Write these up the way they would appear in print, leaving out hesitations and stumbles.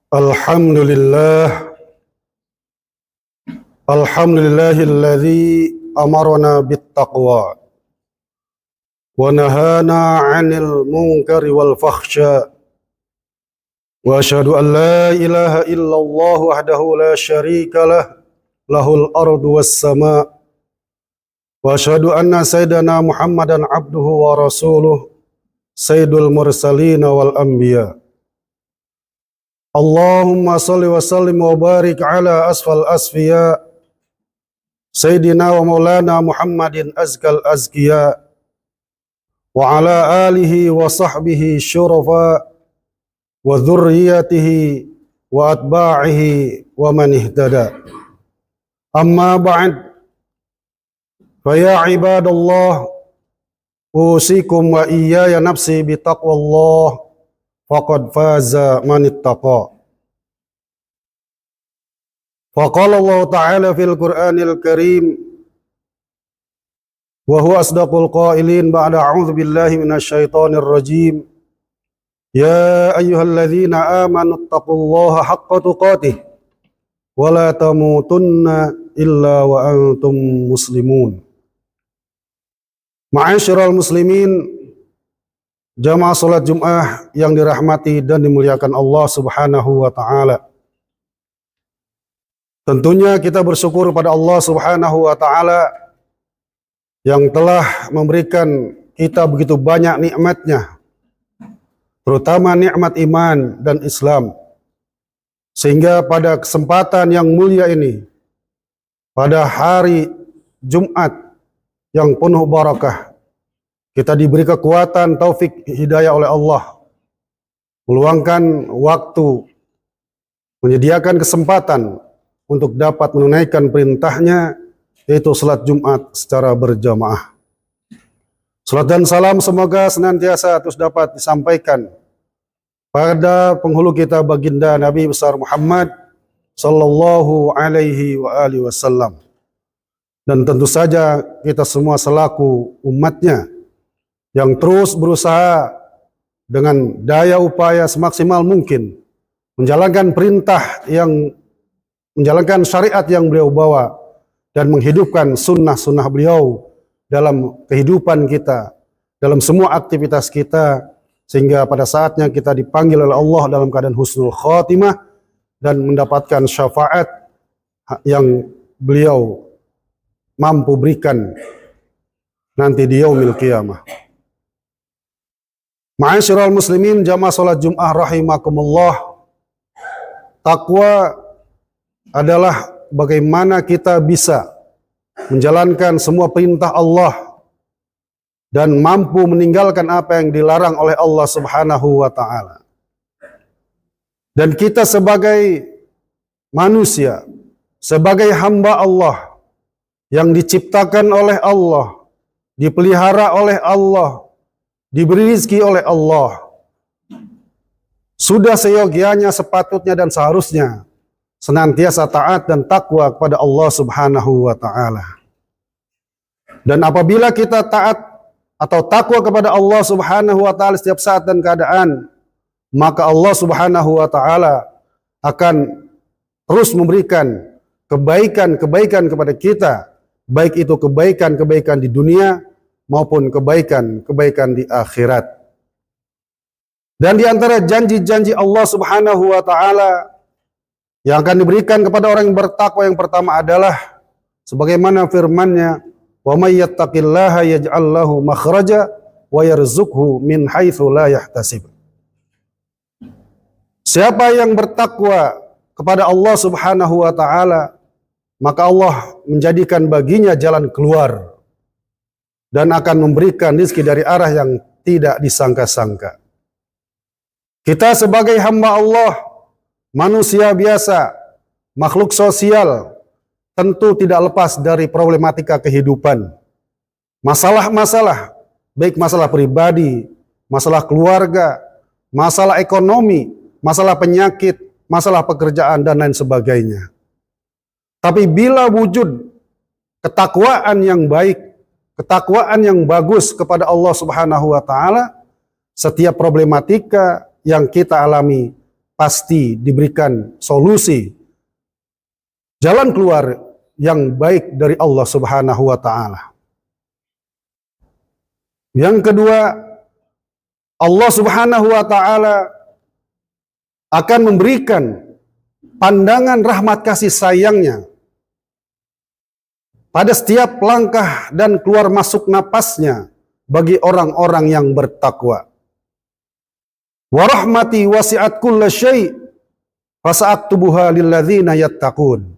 Alhamdulillah, alhamdulillahilladzi amarna bittaqwa wa nahana 'anil munkari wal fakhsha wa asyhadu an la ilaha illallah wahdahu la syarika lah lahul ardu was sama wa asyhadu anna sayyidana Muhammadan abduhu wa rasuluh sayyidul mursalin wal anbiya. Allahumma salli wa sallim wa barik ala asfal asfiya Sayyidina wa maulana Muhammadin azkal azkiya wa ala alihi wa sahbihi syurafa wa dhurriyatihi wa atba'ihi wa man ihtada. Amma ba'd, fa ya ibadallah, usikum wa iyaya nafsi bitaqwallah, faqad faza man ittaqa. Faqala Allah Ta'ala fil Qur'anil Karim wa huwa asdaqul qailin ba'da a'udzu billahi minasyaitonir rajim. Ya ayyuhalladzina amanu taqullaha haqqa tuqatih wa la tamutunna illa wa antum muslimun. Ma'asyiral muslimin, jamaah salat Jumat yang dirahmati dan dimuliakan Allah Subhanahu wa taala. Tentunya kita bersyukur pada Allah Subhanahu wa taala yang telah memberikan kita begitu banyak nikmatnya, terutama nikmat iman dan Islam. Sehingga pada kesempatan yang mulia ini, pada hari Jumat yang penuh barakah, kita diberi kekuatan, taufik, hidayah oleh Allah, meluangkan waktu, menyediakan kesempatan untuk dapat menunaikan perintahnya, yaitu salat Jumat secara berjamaah. Salat dan salam semoga senantiasa terus dapat disampaikan pada penghulu kita baginda Nabi besar Muhammad sallallahu alaihi wa alihi wasallam. Dan tentu saja kita semua selaku umatnya yang terus berusaha dengan daya upaya semaksimal mungkin menjalankan menjalankan syariat yang beliau bawa dan menghidupkan sunnah-sunnah beliau dalam kehidupan kita, dalam semua aktivitas kita, sehingga pada saatnya kita dipanggil oleh Allah dalam keadaan husnul khatimah dan mendapatkan syafaat yang beliau mampu berikan nanti di yaumil qiyamah. Ma'asyiral muslimin, jamaah salat Jumat rahimakumullah, takwa adalah bagaimana kita bisa menjalankan semua perintah Allah dan mampu meninggalkan apa yang dilarang oleh Allah Subhanahu wa taala. Dan kita sebagai manusia, sebagai hamba Allah yang diciptakan oleh Allah, dipelihara oleh Allah, diberi rezeki oleh Allah, sudah seyogianya, sepatutnya dan seharusnya senantiasa taat dan takwa kepada Allah Subhanahu wa taala. Dan apabila kita taat atau takwa kepada Allah Subhanahu wa taala setiap saat dan keadaan, maka Allah Subhanahu wa taala akan terus memberikan kebaikan-kebaikan kepada kita, baik itu kebaikan-kebaikan di dunia maupun kebaikan-kebaikan di akhirat. Dan di antara janji-janji Allah Subhanahu wa taala yang akan diberikan kepada orang yang bertakwa yang pertama adalah sebagaimana firman-Nya, "Wa may yattaqillaha yaj'al lahu makhraja wa yarzuqhu min haitsu la yahtasib." Siapa yang bertakwa kepada Allah Subhanahu wa taala, maka Allah menjadikan baginya jalan keluar dan akan memberikan rezeki dari arah yang tidak disangka-sangka. Kita sebagai hamba Allah, manusia biasa, makhluk sosial, tentu tidak lepas dari problematika kehidupan. Masalah-masalah, baik masalah pribadi, masalah keluarga, masalah ekonomi, masalah penyakit, masalah pekerjaan, dan lain sebagainya. Tapi bila wujud ketakwaan yang baik, ketakwaan yang bagus kepada Allah Subhanahu wa taala, setiap problematika yang kita alami pasti diberikan solusi, jalan keluar yang baik dari Allah Subhanahu wa taala. Yang kedua, Allah Subhanahu wa taala akan memberikan pandangan rahmat kasih sayangnya pada setiap langkah dan keluar masuk napasnya bagi orang-orang yang bertakwa. Wa rahmati wasi'at kulla syai' fasa'aktubuha lilladzina yattaqun.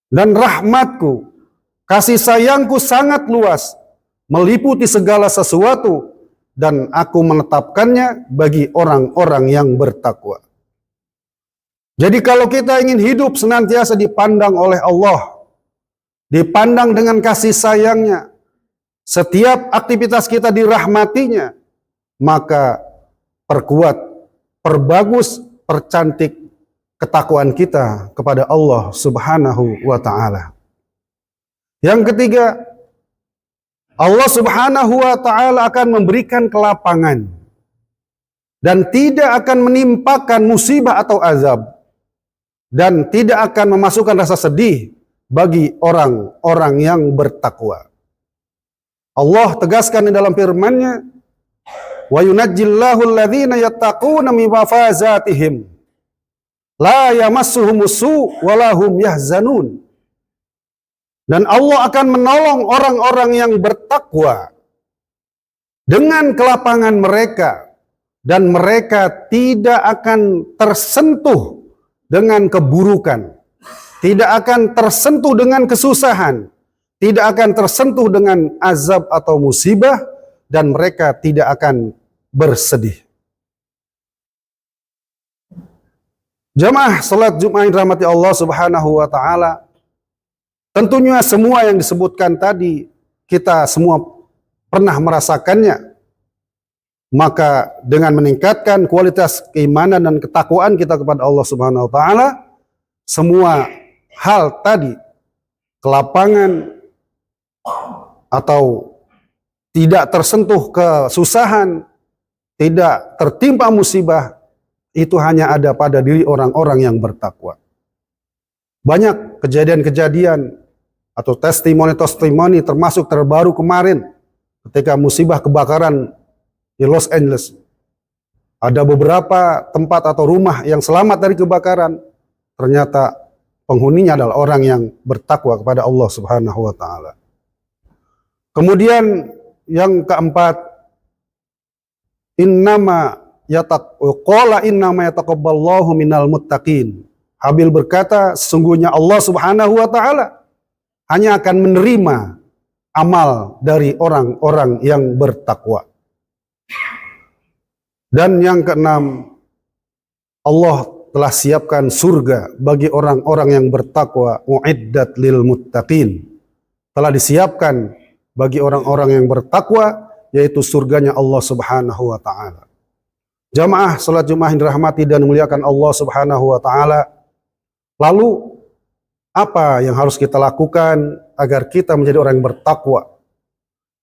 Dan rahmatku, kasih sayangku sangat luas, meliputi segala sesuatu, dan aku menetapkannya bagi orang-orang yang bertakwa. Jadi kalau kita ingin hidup senantiasa dipandang oleh Allah, dipandang dengan kasih sayangnya, setiap aktivitas kita dirahmatinya, maka perkuat, perbagus, percantik ketakwaan kita kepada Allah Subhanahu wa taala. Yang ketiga, Allah Subhanahu wa taala akan memberikan kelapangan dan tidak akan menimpakan musibah atau azab dan tidak akan memasukkan rasa sedih bagi orang-orang yang bertakwa. Allah tegaskan di dalam firman-Nya, wa yunajjillahu alladhina yattaquna min mafazatihim la yamassuhumus-su' wa lahum yahzanun. Dan Allah akan menolong orang-orang yang bertakwa dengan kelapangan mereka, dan mereka tidak akan tersentuh dengan keburukan, tidak akan tersentuh dengan kesusahan, tidak akan tersentuh dengan azab atau musibah, dan mereka tidak akan bersedih. Jamaah salat Jumat yang dirahmati Allah Subhanahu wa taala, tentunya semua yang disebutkan tadi kita semua pernah merasakannya. Maka dengan meningkatkan kualitas keimanan dan ketakwaan kita kepada Allah Subhanahu wa taala, semua hal tadi, kelapangan atau tidak tersentuh kesusahan, tidak tertimpa musibah, itu hanya ada pada diri orang-orang yang bertakwa. Banyak kejadian-kejadian atau testimoni-testimoni, termasuk terbaru kemarin ketika musibah kebakaran di Los Angeles. Ada beberapa tempat atau rumah yang selamat dari kebakaran. Ternyata penghuninya adalah orang yang bertakwa kepada Allah Subhanahu wa taala. Kemudian yang keempat, qala innama yataqabbalallahu minal muttaqin. Habil berkata, sesungguhnya Allah Subhanahu wa taala hanya akan menerima amal dari orang-orang yang bertakwa. Dan yang keenam, Allah telah siapkan surga bagi orang-orang yang bertakwa, uiddat lil muttaqin. Telah disiapkan bagi orang-orang yang bertakwa, yaitu surganya Allah Subhanahu wa taala. Jamaah salat Jumat yang dirahmati dan dimuliakan Allah Subhanahu wa taala. Lalu apa yang harus kita lakukan agar kita menjadi orang yang bertakwa?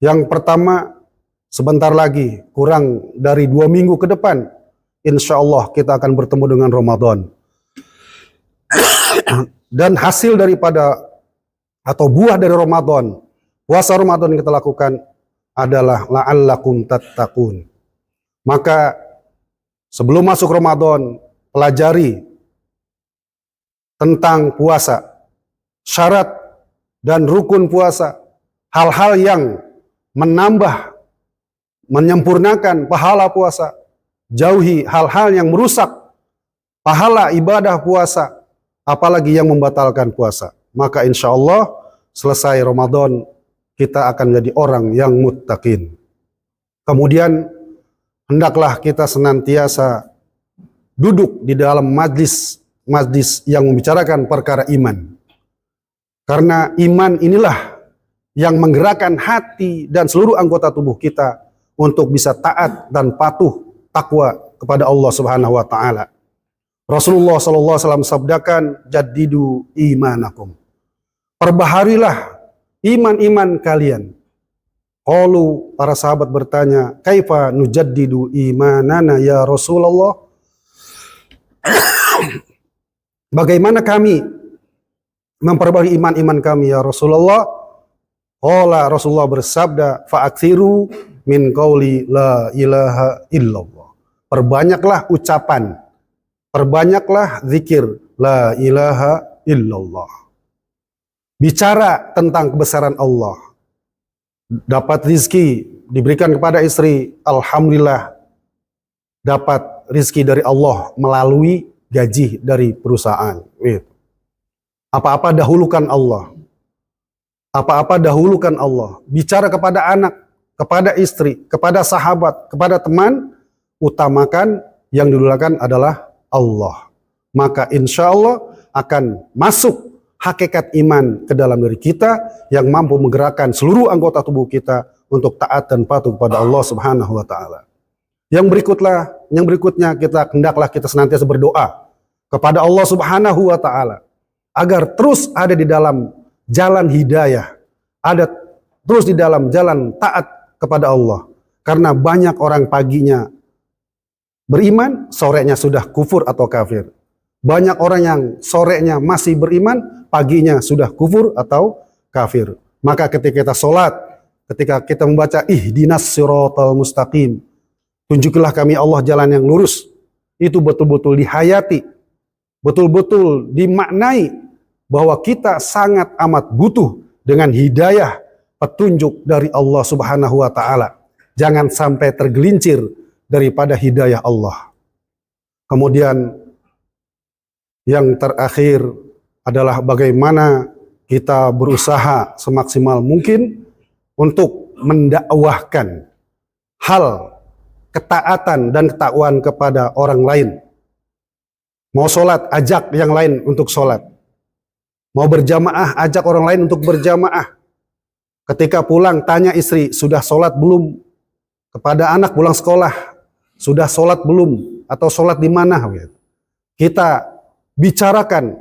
Yang pertama, sebentar lagi, kurang dari 2 minggu ke depan, insya Allah kita akan bertemu dengan Ramadan. Dan hasil daripada atau buah dari Ramadan, puasa Ramadan yang kita lakukan adalah la'allakum tattaqun. Maka sebelum masuk Ramadan, pelajari tentang puasa, syarat dan rukun puasa, hal-hal yang menambah, menyempurnakan pahala puasa, jauhi hal-hal yang merusak pahala ibadah puasa, apalagi yang membatalkan puasa. Maka insya Allah selesai Ramadan kita akan menjadi orang yang muttaqin. Kemudian hendaklah kita senantiasa duduk di dalam majlis yang membicarakan perkara iman. Karena iman inilah yang menggerakkan hati dan seluruh anggota tubuh kita untuk bisa taat dan patuh takwa kepada Allah Subhanahu wa taala. Rasulullah sallallahu alaihi wasallam sabdakan, jaddidu imanakum. Perbaharilah iman-iman kalian. Qalu, para sahabat bertanya, kaifa nujaddidu imanana ya Rasulullah? Bagaimana kami memperbarui iman-iman kami ya Rasulullah? Qala, Rasulullah bersabda, fa'aksiru min qauli la ilaha illallah. Perbanyaklah ucapan, perbanyaklah zikir la ilaha illallah. Bicara tentang kebesaran Allah. Dapat rizki diberikan kepada istri, alhamdulillah. Dapat rizki dari Allah melalui gaji dari perusahaan. Apa-apa dahulukan Allah. Apa-apa dahulukan Allah. Bicara kepada anak, kepada istri, kepada sahabat, kepada teman, utamakan yang didahulukan adalah Allah. Maka insya Allah akan masuk hakikat iman ke dalam diri kita yang mampu menggerakkan seluruh anggota tubuh kita untuk taat dan patuh kepada Allah Subhanahu wa taala. Yang berikutnya hendaklah kita senantiasa berdoa kepada Allah Subhanahu wa taala agar terus ada di dalam jalan hidayah, ada terus di dalam jalan taat kepada Allah. Karena banyak orang paginya beriman, sorenya sudah kufur atau kafir. Banyak orang yang sorenya masih beriman, paginya sudah kufur atau kafir. Maka ketika kita sholat, ketika kita membaca ihdinas siratal mustaqim, tunjukilah kami Allah jalan yang lurus, itu betul-betul dihayati, betul-betul dimaknai bahwa kita sangat amat butuh dengan hidayah petunjuk dari Allah Subhanahu wa taala. Jangan sampai tergelincir daripada hidayah Allah. Kemudian yang terakhir adalah bagaimana kita berusaha semaksimal mungkin untuk mendakwahkan hal ketaatan dan ketakwaan kepada orang lain. Mau sholat, ajak yang lain untuk sholat. Mau berjamaah, ajak orang lain untuk berjamaah. Ketika pulang, tanya istri, sudah sholat belum? Kepada anak pulang sekolah, sudah sholat belum? Atau sholat di mana? Kita bicarakan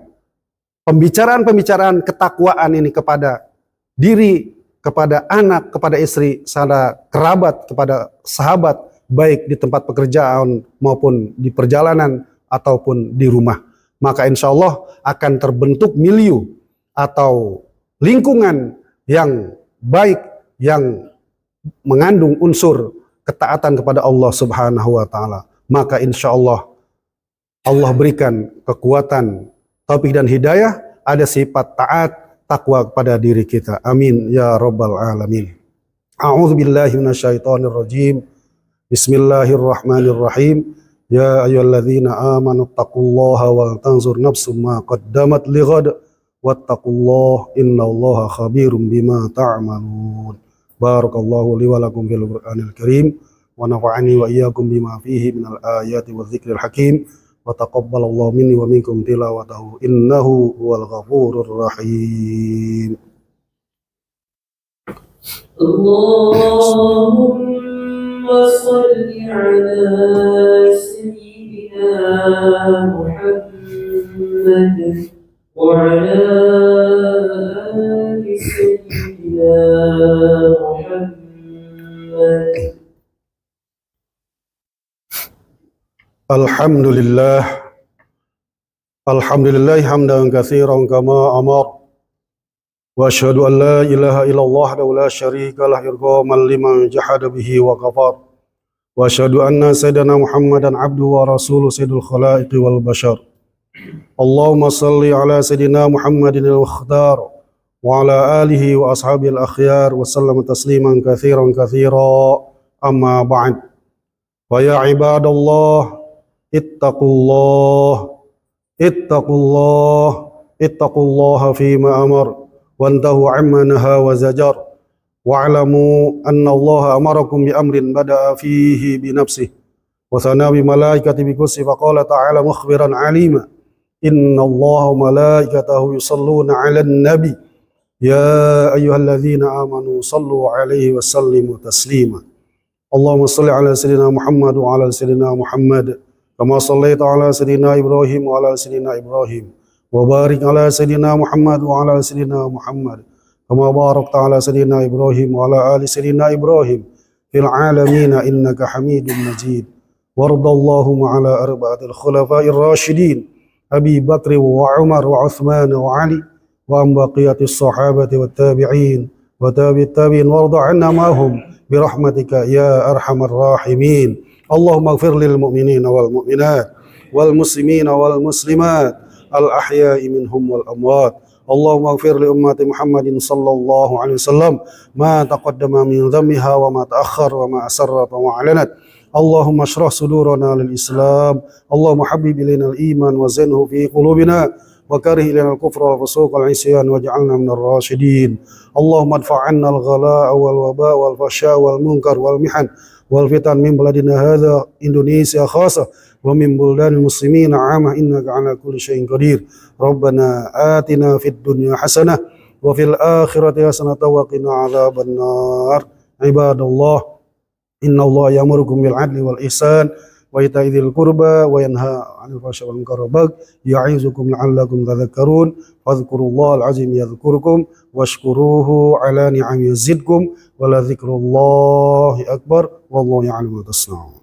pembicaraan-pembicaraan ketakwaan ini kepada diri, kepada anak, kepada istri, saudara kerabat, kepada sahabat, baik di tempat pekerjaan maupun di perjalanan ataupun di rumah. Maka insya Allah akan terbentuk milieu atau lingkungan yang baik yang mengandung unsur ketaatan kepada Allah Subhanahu wa taala. Maka insya Allah Allah berikan kekuatan, taufik dan hidayah, ada sifat taat, takwa kepada diri kita. Amin ya rabbal alamin. A'udzu billahi minasyaitonir rajim. Bismillahirrahmanirrahim. Ya ayyuhalladzina amanu taqullaha wal tanzur nafsum ma qaddamat lighad wattaqullaha innallaha khabirum bima ta'malun. Barakallahu li wa lakum fil Qur'anil Karim wa nafa'ani wa iyyakum bima fihi minal ayati wadh-dhikril hakim wa taqabbalallahu minni wa minkum tilawatahu innahu huwal ghafurur rahim. Allahumma salli ala sayyidina Muhammad wa ala ali sayyidina Muhammad. Alhamdulillah hamdan katsiran kama amar wa asyhadu an la ilaha illallah wa la syarika lah irghaman liman jahada bihi wa kafar wa asyhadu anna sayyidana Muhammadan abduhu wa rasuluhu sayyidul khalaiqi wal bashar. Allahumma salli ala sayyidina Muhammadin al-mukhtar wa ala alihi wa ashabihi al-akhyar wa sallam tasliman katsiran amma ba'd. Wa ya ibadallah ittaqullaha fima amar wantahu amma naha wa zajar wa'lamu anna Allah amarakum bi amrin bada'a fihi bi nafsihi wa thana bi malaikati bi kursi faqala ta'ala mukhbiran alima inna Allah wa malaikatahu yusalluna 'alan nabi ya ayyuhalladzina amanu sallu 'alaihi wa sallimu taslima. Allahumma salli ala sayyidina Muhammad wa ala sayyidina Muhammad kama sallaita ala sayyidina Ibrahim wa ala sayyidina Ibrahim wa barik ala sayyidina Muhammad wa ala sayyidina Muhammad kama barakta ala sayyidina Ibrahim wa ala ali sayyidina Ibrahim fil alamin innaka Hamidum Majid. Wardallahu ala arba'atil khulafa'ir rasyidin أبي بكر وعمر وعثمان وعلي وعن بقية الصحابة والتابعين وتابع التابعين وارض عنا معهم برحمتك يا أرحم الراحمين. اللهم اغفر للمؤمنين والمؤمنات والمسلمين والمسلمات الأحياء منهم والأموات. اللهم اغفر لأمة محمد صلى الله عليه وسلم ما تقدم من ذنبها وما تأخر وما أسرت وما أعلنت. اللهم اشرح صدورنا للإسلام. اللهم حبب إلينا الإيمان وزينه في قلوبنا وكره إلينا الكفر والفسوق والعصيان واجعلنا من الراشدين. اللهم ادفع عنا الغلاء والوباء والفحشاء والمنكر والمحن والفتن من بلدنا هذا إندونيسيا خاصة ومن بلدان المسلمين عامة إنك على كل شيء قدير. ربنا آتنا في الدنيا حسنة وفي الآخرة حسنة وقنا عذاب النار. عباد الله إن الله يأمركم بالعدل والإحسان وإيتاء ذي القربى وينهى عن الفحشاء والمنكر والبغي يعظكم لعلكم تذكرون. فاذكروا الله العظيم يذكركم واشكروه على نعمه يزدكم ولذكر الله أكبر والله يعلم ما تصنعون.